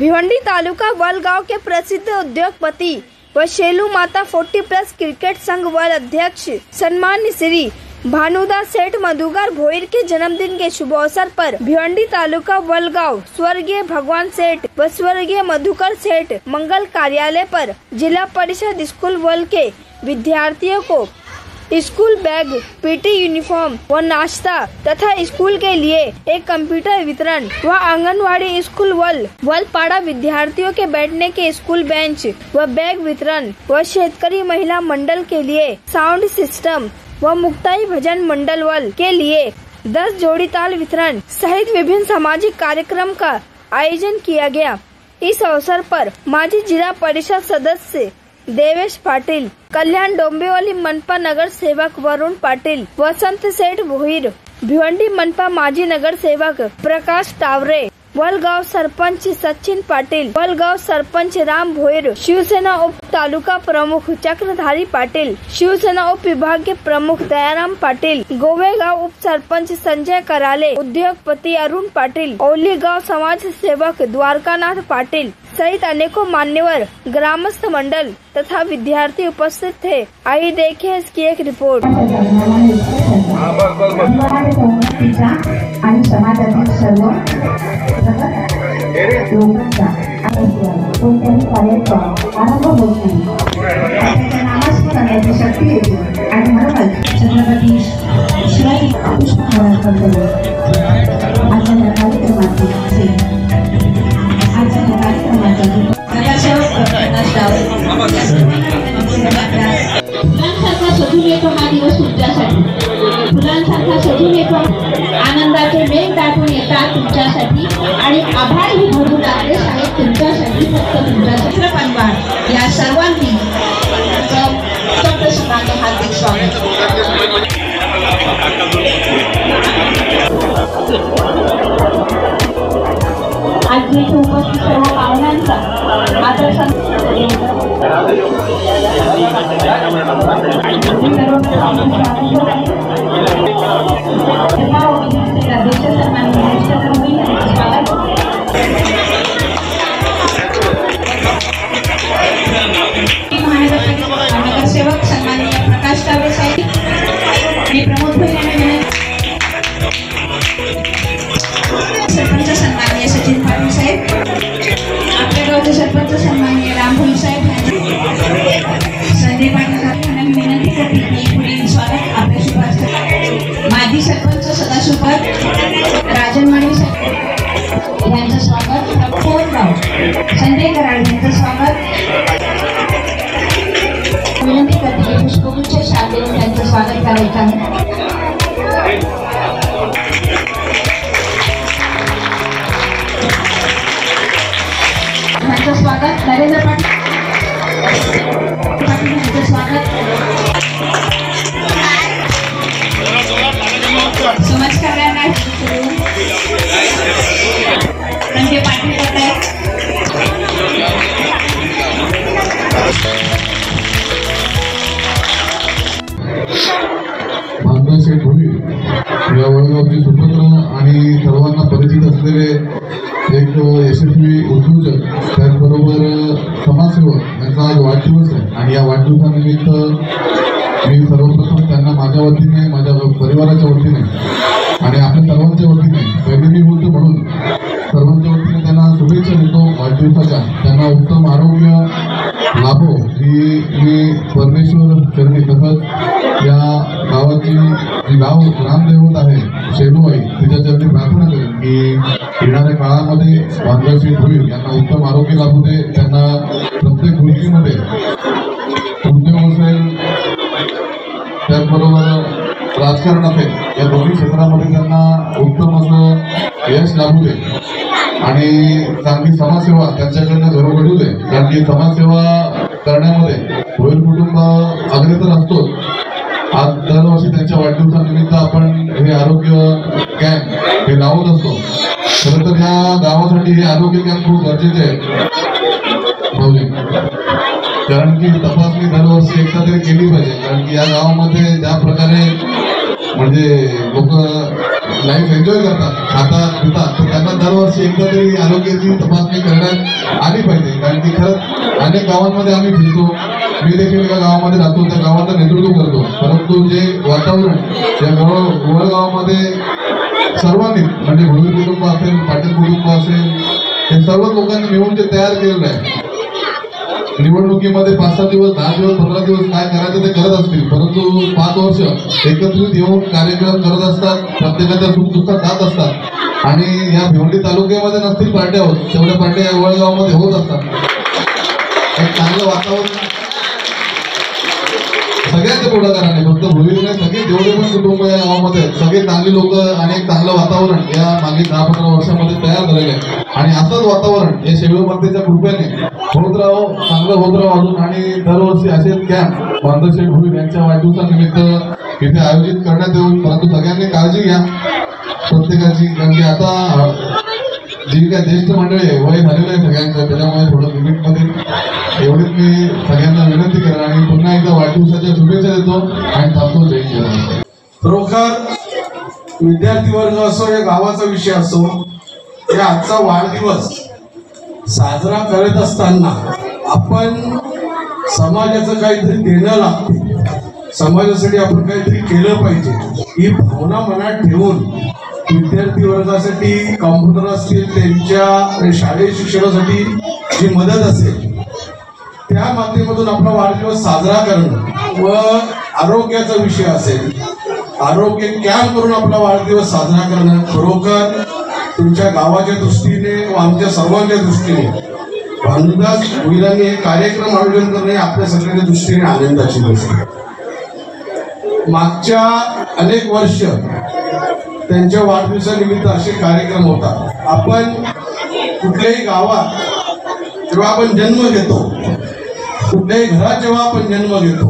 भिवंडी तालुका वलगांव के प्रसिद्ध उद्योगपति व शेलू माता 40+ क्रिकेट संघ वल अध्यक्ष सम्मान्य श्री भानुदा सेठ मधुकर भोईर के जन्मदिन के शुभ अवसर पर भिवंडी तालुका वलगांव स्वर्गीय भगवान सेठ व स्वर्गीय मधुकर सेठ मंगल कार्यालय पर जिला परिषद स्कूल वल के विद्यार्थियों को स्कूल बैग, पीटी यूनिफॉर्म व नाश्ता तथा स्कूल के लिए एक कंप्यूटर वितरण व आंगनवाड़ी स्कूल वलपाड़ा विद्यार्थियों के बैठने के स्कूल बेंच व बैग वितरण व शेतकरी महिला मंडल के लिए साउंड सिस्टम व मुक्ताई भजन मंडल वल के लिए 10 जोड़ी ताल वितरण सहित विभिन्न सामाजिक कार्यक्रम का आयोजन किया गया। इस अवसर पर माजी जिला परिषद सदस्य देवेश पाटिल, कल्याण डोंबिवली मनपा नगर सेवक वरुण पाटिल, वसंत सेठ भोईर, भिवंडी मनपा माजी नगर सेवक प्रकाश टावरे, वलगांव सरपंच सचिन पाटिल, वलगांव सरपंच राम भोईर, शिवसेना उप तालुका प्रमुख चक्रधारी पाटिल, शिवसेना उप विभाग के प्रमुख दयाराम पाटिल, गोवेगांव उप सरपंच संजय कराले, उद्योगपति अरुण पाटिल, ओलीगांव समाज सेवक द्वारकानाथ पाटिल सहित अनेकों मान्यवर ग्रामस्थ मंडल तथा विद्यार्थी उपस्थित थे। आइए देखें इसकी एक रिपोर्ट। फुलांसारखा सजून येतो हा दिवस तुमच्यासाठी, फुलांसारखा सजून येतो, आनंदाचे मेघ दाटून येतात तुमच्यासाठी आणि आभाळही भरू लागले आहेत तुमच्यासाठी, फक्त तुमच्यासाठी परिवार या सर्वांनी शब्दसुमाने हार्दिक स्वागत। आज मी उपस्थित सर्व पाहुण्यांचा आदर नगरसेवक सन्माननीय प्रकाश टावरे साहेब, मी प्रमोद भोईर, सरपंच सन्माननीय सचिन पाटील साहेब, आपल्या गावचे सरपंच सन्माननीय राम भोईर साहेब, संजय पाटील साहेब यांना मी विनंती करते की पुढील स्वागत आपल्या शुभ हस्ते माजी सरपंच सदाशिवकर राजनवाडी साहेब यांचं स्वागत, प्रफोदराव संजय कराड यांचं स्वागत, विनंती करते की पुष्पगुच्छ शाल देऊन त्यांचं स्वागत करायचं आहे। त्यांचं स्वागत नरेंद्र पाटील यांचं स्वागत, समाजकार्यांना संजय पाटील करत आहेत। सेठ भोईर या वडगावचे सुपुत्र आणि सर्वांना परिचित असलेले एक यशस्वी उद्योजक, त्याचबरोबर समाजसेवक यांचा आज वाढदिवस आहे आणि या वाढदिवसानिमित्त मी सर्वप्रथम त्यांना माझ्या वतीने, माझ्या परिवाराच्या वतीने आणि आपल्या सर्वांच्या वतीने पहिले मी बोलतो म्हणून सर्वांच्या वतीने त्यांना शुभेच्छा देतो वाढदिवसाच्या। त्यांना उत्तम आरोग्य लाभो ही मी परमेश्वर चरणी, तसंच या गावाची जी गाव ग्रामदैवत आहे शेलूबाई तिच्या चरणी प्रार्थना करेन की येणाऱ्या काळामध्ये भानुदा सेठ भोईर यांना उत्तम आरोग्य लाभू दे, त्यांना प्रत्येक गोष्टीमध्ये उद्योग असेल, त्याचबरोबर राजकारण असेल, या दोन्ही क्षेत्रामध्ये त्यांना उत्तम असं यश लाभू दे आणि चांगली समाजसेवा त्यांच्याकडनं घरोघडू दे, कारण की समाजसेवा करण्यामध्ये भोईर कुटुंब अग्रेसर असतो। आज दरवर्षी त्यांच्या वाढदिवसानिमित्त आपण हे आरोग्य कॅम्प हे लावत असतो। खरं तर या गावासाठी हे आरोग्य कॅम्प खूप गरजेचे आहे, कारण की तपासणी दरवर्षी एकदा तरी केली पाहिजे, कारण की या गावामध्ये ज्या प्रकारे म्हणजे लोक लाईफ एन्जॉय करतात, खातात पितात, तर त्यांना दरवर्षी एकदा तरी आरोग्याची तपासणी करण्यात आली पाहिजे. कारण की खरंच अनेक गावांमध्ये आम्ही फिरतो, मी देखील एका गावामध्ये राहतो, त्या गावाचं नेतृत्व करतो, परंतु जे वातावरण या गोवळ गावामध्ये सर्वांनी म्हणजे भोईर कुटुंब असेल, पाटील कुटुंब असेल, हे सर्व लोकांनी मिळून जे तयार केलेलं आहे, निवडणुकीमध्ये 5-6 दिवस 10 दिवस 15 दिवस काय करायचं ते करत असतील, परंतु 5 वर्ष एकत्रित येऊन कार्यक्रम करत असतात, प्रत्येकाच्या सुखदुःखात जात असतात. आणि या भिवंडी तालुक्यामध्ये नसतील पार्ट्या होत, तेवढ्या पार्ट्या या वळगावामध्ये होत असतात. एक चांगलं वातावरण सगळ्यांच्या पुढाकाराने, फक्त भोईर नाही, सगळे जेवढे पण कुटुंब या गावामध्ये सगळे चांगली लोक आणि एक चांगलं वातावरण या मागील 10-15 वर्षामध्ये तयार झालेलं आहे. आणि असंच वातावरण या शेळू मातेच्या कृपेने होत राहो, चांगलं होत राहो अजून. आणि दरवर्षी असेच कॅम्प बांधवशेठ भोईर यांच्या वाढदिवसानिमित्त इथे आयोजित करण्यात येऊन, परंतु सगळ्यांनी काळजी घ्या प्रत्येकाची, कारण की आता जी काय ज्येष्ठ मंडळी आहे, वय झालेलं आहे सगळ्यांचं, त्याच्यामुळे थोडं लिमिटमध्ये एवढीच मी सगळ्यांना विनंती करेन. आणि पुन्हा एकदा वाढदिवसाच्या शुभेच्छा देतो आणि थांबतो. जय हिंद. खरोखर विद्यार्थी वर्ग असो या गावाचा विषय असो, या आजचा वाढदिवस साजरा करत असताना आपण समाजाचं काहीतरी देणं लागते, समाजासाठी आपण काहीतरी केलं पाहिजे, ही भावना मनात ठेवून विद्यार्थी वर्गासाठी कॉम्प्युटर असतील, त्यांच्या शालेय शिक्षणासाठी जी मदत असेल त्या माध्यमातून आपला वाढदिवस साजरा करणं व आरोग्याचा विषय असेल, आरोग्य कॅम्प करून आपला वाढदिवस साजरा करणं खरोखर तुमच्या गावाच्या दृष्टीने व आमच्या सर्वांच्या दृष्टीने भानुदास भोईरांनी हे कार्यक्रम आयोजन करणे आपल्या सगळ्यांच्या दृष्टीने आनंदाची गोष्ट आहे. मागच्या अनेक वर्ष त्यांच्या वाढदिवसानिमित्त असे कार्यक्रम होतात. आपण कुठल्याही गावात जेव्हा आपण जन्म घेतो, कुठल्याही घरात जेव्हा आपण जन्म घेतो,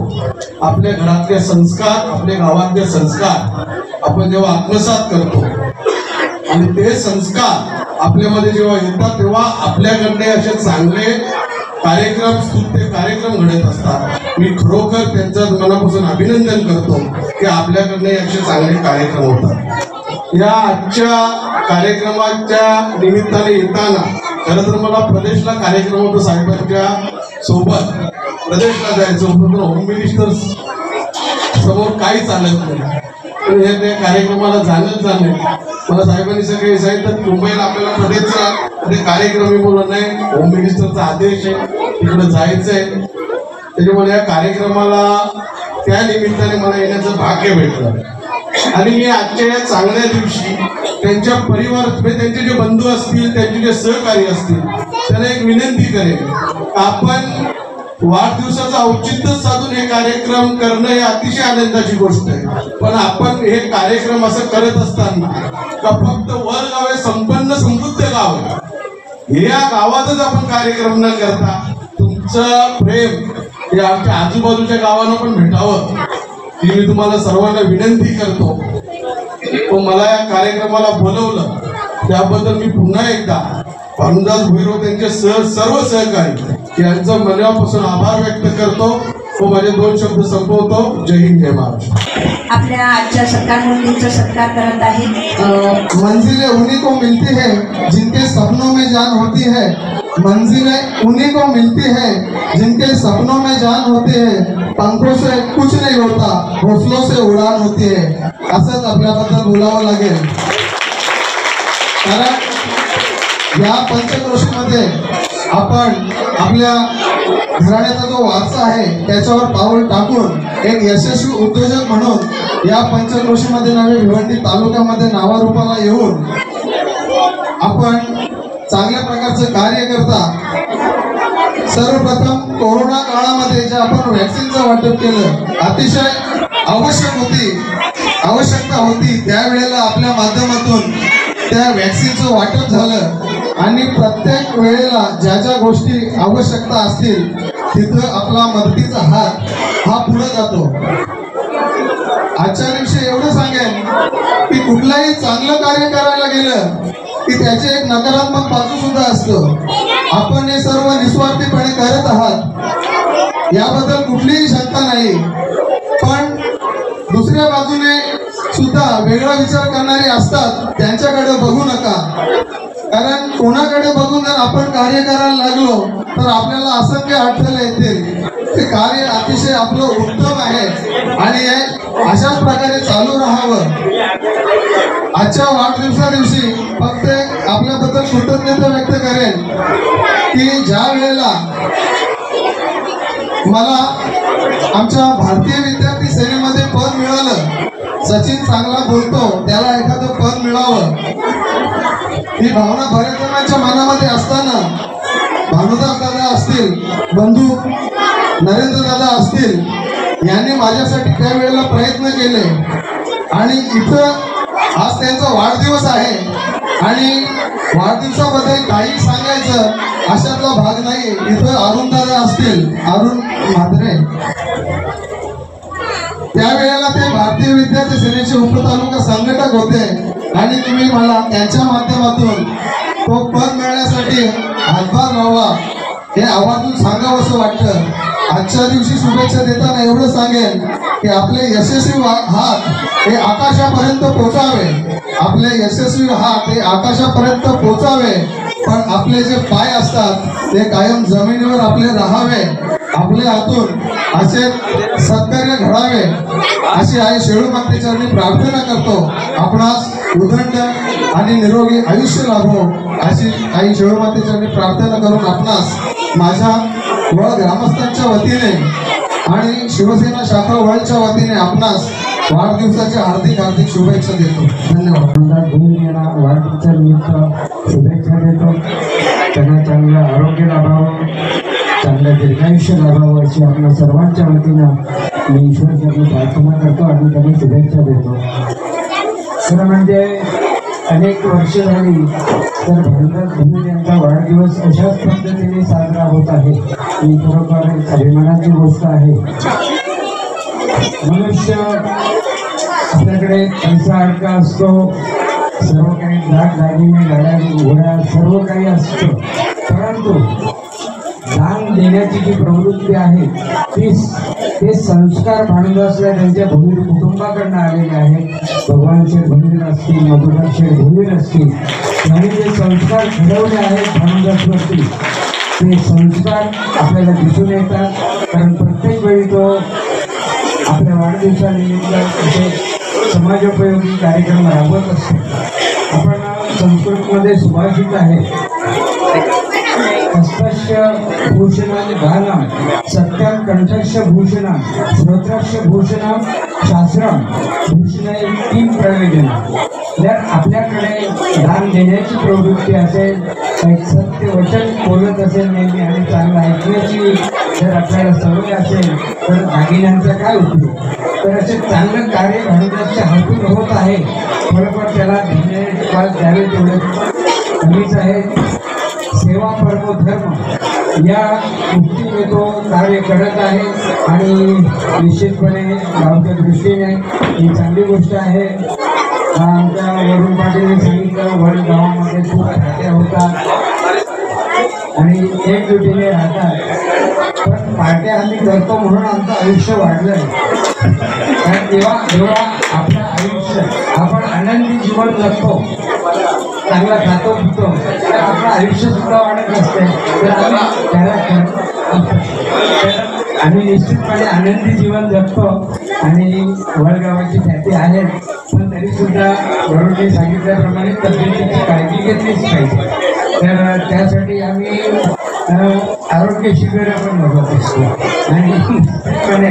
आपल्या घरातले संस्कार, आपल्या गावातले संस्कार आपण जेव्हा आत्मसात करतो आणि ते संस्कार आपल्यामध्ये जेव्हा येतात, तेव्हा आपल्याकडे असे चांगले कार्यक्रम, स्तुत्य कार्यक्रम घडत असतात. मी खरोखर त्यांचं मनापासून अभिनंदन करतो की आपल्याकडे असे चांगले कार्यक्रम होतात. या आजच्या कार्यक्रमाच्या निमित्ताने येताना खरं तर मला प्रदेशला कार्यक्रम होता, साहेबांच्या सोबत प्रदेशला जायचं होतं, तर होम मिनिस्टर समोर काही चालत नाही, पण हे त्या कार्यक्रमाला जाणंच झालं. मला साहेबांनी सगळे सांगितलं मुंबईला आपल्याला प्रदेशचा कार्यक्रम बोलत नाही, होम मिनिस्टरचा आदेश आहे, तिकडे जायचंय. त्याच्यामुळे या कार्यक्रमाला त्या निमित्ताने मला येण्याचं भाग्य भेटलं. आणि मी आजच्या या चांगल्या दिवशी त्यांच्या परिवार, त्यांचे जे बंधू असतील, त्यांचे जे सहकारी असतील, त्यांना एक विनंती करेन, आपण वाढदिवसाचं औचित्य साधून हे कार्यक्रम करणं हे अतिशय आनंदाची गोष्ट आहे. पण आपण हे कार्यक्रम असं करत असताना का फक्त वर गाव आहे, संपन्न समृद्ध गाव आहे, या गावातच आपण कार्यक्रम न करता तुमचं प्रेम हे आमच्या आजूबाजूच्या गावांना पण भेटावं ही मी तुम्हाला सर्वांना विनंती करतो. तो मला या कार्यक्रमाला बोलवलं त्याबद्दल मी पुन्हा एकदा भानुदास भोईर त्यांचे सर्व सहकारी यांचं मनापासून आभार व्यक्त करतो व माझे 2 शब्द संपवतो. जय हिंद, जय महाराष्ट्र. आपल्या आजच्या सत्कार मूर्तींचा सत्कार करत आहेत. मंजिलें उन्हीं को मिलती है जिनके सपनों में जान होती है, मंजिलें उन्हीं को मिलती है जिनके सपनों में जान होती है, पंखों से कुछ नहीं होता, हौसलों से उड़ान होती है. असंच आपल्याबद्दल बोलावं लागेल. कारण या पंचक्रोशीमध्ये आपण आपल्या घराण्याचा जो वारसा आहे त्याच्यावर पाऊल टाकून एक यशस्वी उद्योजक म्हणून या पंचक्रोशीमध्ये नवी भिवंडी तालुक्यामध्ये नावारूपाला येऊन आपण चांगल्या प्रकारचं कार्य करता. सर्वप्रथम कोरोना काळामध्ये जे आपण व्हॅक्सिनचं वाटप केलं, अतिशय आवश्यकता होती, त्यावेळेला आपल्या माध्यमातून त्या व्हॅक्सिनचं वाटप झालं आणि प्रत्येक वेळेला ज्या ज्या गोष्टी आवश्यकता असतील तिथं आपला मदतीचा हात हा पुढे जातो. आजच्या दिवशी एवढं सांगेन की कुठलाही चांगलं कार्य करायला गेलं की त्याचे एक नकारात्मक बाजू सुद्धा असतो. आपण हे सर्व निस्वार्थीपणे करत आहात याबद्दल कुठलीही शंका नाही, पण दुसऱ्या बाजूने सुद्धा वेगळा विचार करणारे असतात त्यांच्याकडे बघू नका. कारण कोणाकडे बघून जर आपण कार्य करायला लागलो तर आपल्याला असंख्य अडथळे येतील. ते कार्य अतिशय आपलं उत्तम आहे आणि अशाच प्रकारे चालू राहावं. आजच्या वाढदिवसा दिवशी फक्त आपल्याबद्दल कृतज्ञता व्यक्त करेन की ज्या वेळेला मला आमच्या भारतीय विद्यार्थी सेनेमध्ये पद मिळालं, सचिन चांगला बोलतो त्याला एखादं पद मिळावं, ही भावना बऱ्याच जणांच्या मनामध्ये असताना भानुदास दादा असतील, बंधू नरेंद्र दादा असतील यांनी माझ्यासाठी त्यावेळेला प्रयत्न केले आणि इथं आज त्यांचा वाढदिवस आहे आणि वाढदिवसाबद्दल काही सांगायचं अशातला भाग नाही. इथं अरुण दादा असतील, अरुण म्हात्रे, त्यावेळेला ते भारतीय विद्यार्थी सेनेचे उपतालुका संघटक होते आणि तुम्ही मला त्यांच्या माध्यमातून तो पद मिळण्यासाठी हातभार लावा हे आवर्जून सांगावं असं वाटतं. आजच्या दिवशी शुभेच्छा देताना एवढं सांगेन की आपले यशस्वी हात हे आकाशापर्यंत पोचावे, आपले यशस्वी हात हे आकाशापर्यंत पोचावे, पण आपले जे पाय असतात ते कायम जमिनीवर आपले राहावे. आपल्या हातून असे सत्कार्य घडावे अशी आई शेळू मातेचरणी प्रार्थना करतो. आपणास उदंड आणि निरोगी आयुष्य लाभो अशी आई शेळू मातेचरणी प्रार्थना करून आपणास माझ्या वळ ग्रामस्थांच्या वतीने आणि शिवसेना शाखा वळच्या वतीने आपणास वाढदिवसाच्या हार्दिक हार्दिक शुभेच्छा देतो. धन्यवाद. वाढदिवसानिमित्त शुभेच्छा देतो. त्यांना चांगलं आरोग्य लाभावं, चांगलं दीर्घायुष्य लाभावं अशी आपल्या सर्वांच्या वतीनं मी ईश्वरचरणी प्रार्थना करतो आणि त्यांनी शुभेच्छा देतो. खरं म्हणजे अनेक वर्ष झाली तर भानुदास भोईर यांचा वाढदिवस अशाच पद्धतीने साजरा होत आहे. ही खरोखर अभिमानाची गोष्ट आहे. मनुष्य आपल्याकडे पैसा अडका असतो, सर्व काही दागिने गाड्या घोड्या सर्व काही असतं, परंतु दान देण्याची जी प्रवृत्ती आहे ते संस्कार भानुदासला त्यांच्या भोईर कुटुंबाकडनं आलेले आहेत. भगवान शेठ भोईर असतील, मधुकर शेठ भोईर असतील, यांनी जे संस्कार घडवले आहेत भानुदासवरती ते संस्कार आपल्याला दिसून येतात. कारण प्रत्येक वेळी तो आपल्या वाढदिवसानिमित्त असे समाजोपयोगी कार्यक्रम राबवत असतो. आपण संस्कृतमध्ये सुभाषित आहे, हस्तस्य भूषणानि दानं सत्यं कंठस्य भूषणं श्रोत्रस्य भूषणं शास्त्रं भूषणे तीन प्रयोजन. जर आपल्याकडे दान देण्याची प्रवृत्ती असेल, एक सत्य वचन बोलत असेल नेहमी आणि चांगलं ऐकण्याची जर आपल्याला सवय असेल तर दागिन्यांचा काय उपयोग. तर असे चांगलं कार्य भानुदासच्या हातून होत आहे. बरोबर त्याला धन्यवाद द्यावे तेवढे कमीच आहे. सेवा परमो धर्म या दृष्टीने तो कार्य करत आहे आणि निश्चितपणे गावच्या दृष्टीने ही चांगली गोष्ट आहे. आमच्या वरुण पाटीलने सांगितलं वड गावामध्ये खूप फाट्या होतात आणि एकजुटीने राहतात, पण पार्ट्या आम्ही करतो म्हणून आमचं आयुष्य वाढलं आहे. कारण जेव्हा आपलं आयुष्य आपण आनंदी जीवन जगतो, चांगला खातो पितो, तर आपलं आयुष्य सुद्धा वाढत असते. तर आम्ही त्याला आम्ही निश्चितपणे आनंदी जीवन जगतो आणि वडगावाची ख्याती आहे. पण तरी सुद्धा वरुणने सांगितल्याप्रमाणे तब्येतीची काळजी घेतलीच पाहिजे. तर त्यासाठी आम्ही आरोग्य शिबिर पण बघत असतो आणि निश्चितपणे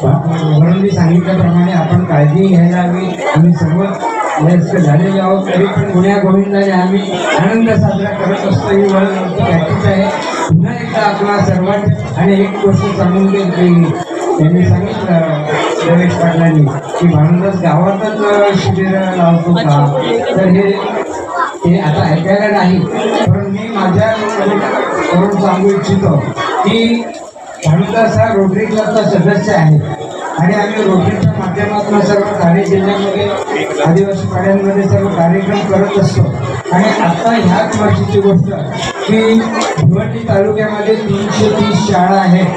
वरुणने सांगितल्याप्रमाणे आपण काळजी घ्यायला हवी. आम्ही सर्व वयस्क झालेले आहोत, तरी पण गुण्या गोविंदाने आम्ही आनंद साजरा करत असतो. ही वडगावची ख्यातीच आहे. पुन्हा एकदा आपला सर्वांच्या आणि एक गोष्ट सांगून देईल की त्यांनी सांगितलं रमेश पाटलांनी की भानुदास गावातच शिबिर लावतो का, तर हे आता ऐकायला नाही, पण मी माझ्या करून सांगू इच्छितो की भानुदास हा रोटरी क्लबचा सदस्य आहे आणि आम्ही रोटरीच्या माध्यमातून सर्व ठाणे जिल्ह्यामध्ये आदिवासी पाड्यांमध्ये सर्व कार्यक्रम करत असतो. आणि आता ह्याच वर्षीची गोष्ट की भिवंडी तालुक्यामध्ये 330 शाळा आहेत.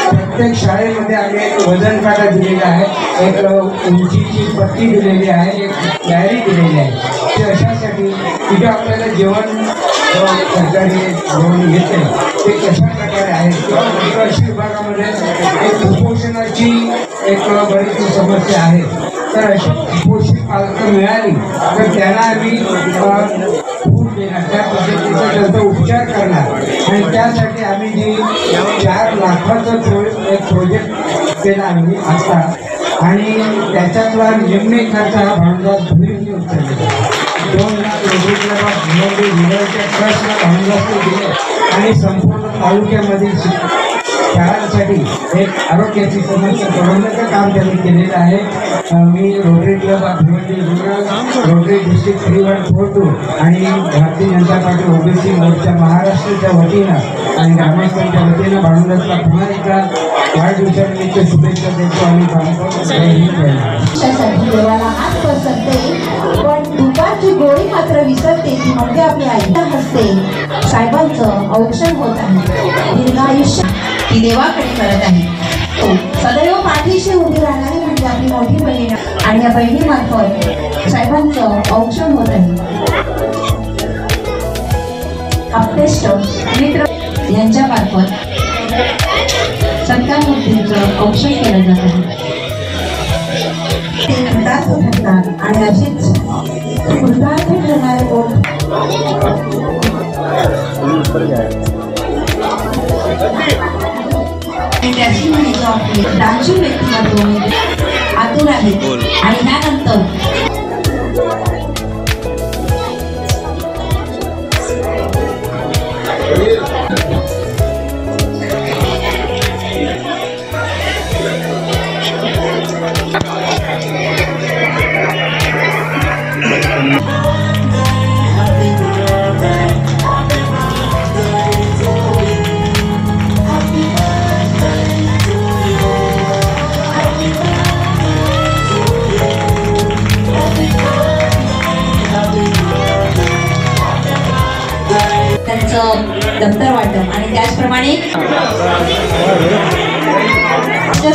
प्रत्येक शाळेमध्ये आम्ही एक वजन काटा दिलेला आहे, एक उंचीची पट्टी दिलेली आहे, एक डायरी दिलेली आहे. ते अशासाठी तिथे आपल्याला जेवण सरकारी जेवण घेते ते कशा प्रकारे आहे किंवा कृषी विभागामध्ये एक कुपोषणाची एक बरीचशी समस्या आहे. तर अशी कुपोषित पालकं मिळाली तर त्यांना आम्ही फूड देणार, त्या पद्धतीचा त्यांचा उपचार करणार आणि त्यासाठी आम्ही जी 4 लाखाचं एक प्रोजेक्ट केला आम्ही आता आणि त्याच्यातला निम्मे खर्च हा भानुदास भोईरने उचललेला. 2 लाख भिवंडी जिल्ह्याच्या ट्रस्टला भानुदास दिले आणि संपूर्ण तालुक्यामधील शाळांसाठी एक आरोग्याची समस्या सोडवण्याचं काम त्यांनी केलेलं आहे. मी Rotary Club of Bhiwandi Rural, Rotary District 3142 आणि भारतीय जनता पार्टी ओबीसी मोर्चा महाराष्ट्राच्या वतीनं आणि ग्रामस्थांच्या वतीनं भानुदासला पुन्हा एकदा वाढदिवसानिमित्त शुभेच्छा देतो आणि देवाला हात पसरते पण दुपारची गोळी मात्र विसरते ती म्हणजे आपली आई हसते. साहेबांचं औक्षण होत आहे, दीर्घायुष्य ती देवाकडे करत आहे. सदैव पाठीशी उभी राहणारी म्हणजे आपली मोठी बहीण आणि या बहिणीमार्फत साहेबांचं औक्षण होत आहे. आप्तेष्ट मित्र यांच्या मार्फत संतानमूर्तींचं औक्षण केलं जात आहे. ते कृतार्थ ठरतात आणि अशीच कृतार्थ ठरणारे त्याची म्हणजे आपले दानशूर व्यक्तिमत्व आतुर आहेत आणि त्यानंतर दप्तर वाटप आणि त्याचप्रमाणे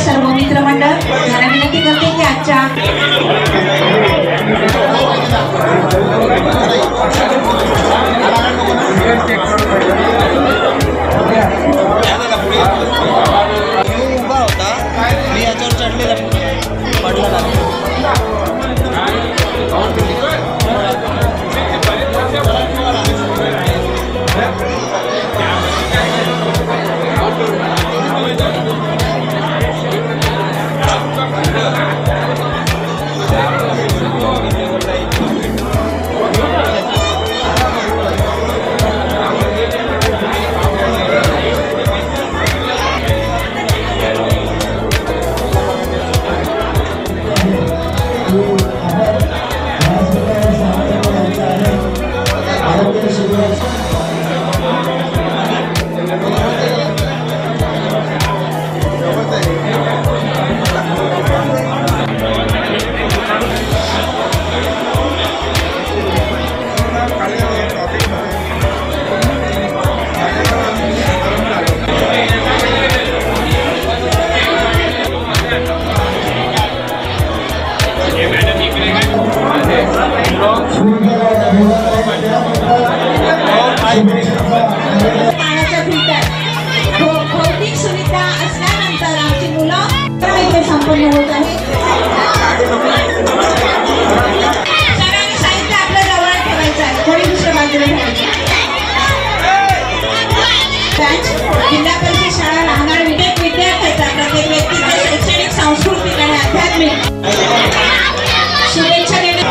सर्व मित्रमंडळ यांना विनंती करते की आजच्या उभा होता मी याच्यावर चढलेला पडला पाण्याच्या फिल्टर भौतिक सुविधा असल्यानंतर आमची मुलं संपन्न होत आहे. सगळ्यांनी साहित्य आपल्या जवळ ठेवायचं आहे, थोडी दुसऱ्या बाजूला ठेवायचं. जिल्हा परिषद शाळा राहणार विद्यार्थ्याचा प्रत्येक व्यक्तीचा शैक्षणिक, सांस्कृतिक आणि आध्यात्मिक शुभेच्छा देणे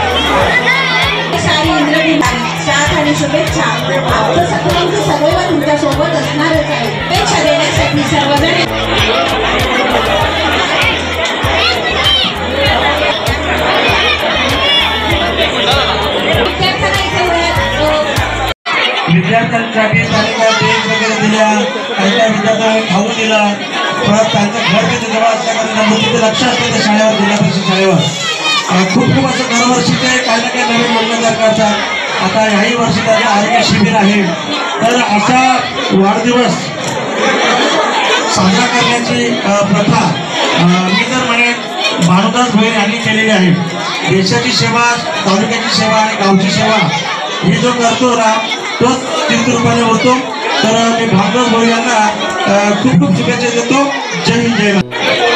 सारी इंद्रजी साथ आणि शुभेच्छा आपलं सगळ्यांचं सदैव तुमच्या सोबत असणारच आहे. शुभेच्छा देण्यासाठी सर्वजण विद्यार्थ्यांसाठी तालिका पेज वगैरे दिल्या, काही काही विद्यार्थ्यांना खाऊ दिला, परत त्यांचं घर तिथे जवळ असल्यामुळे तिथे लक्ष असतं त्या शाळेवर, जिल्हा परिषद शाळेवर खूप खूप असं दरवर्षी ते काही ना काही नवीन योजना करतात. आता याही वर्षी त्याचं आरोग्य शिबिर आहे. तर असा वाढदिवस साजरा करण्याची प्रथा मी तर म्हणेन भानुदास भोईर यांनी केलेली आहे. देशाची सेवा, तालुक्याची सेवा आणि गावची सेवा ही जो करतो ना तोच तीर्थरूपाने होतो. तर मी भानुदास भोईर यांना खूप खूप शुभेच्छा देतो. जय हिंद, जय भारत.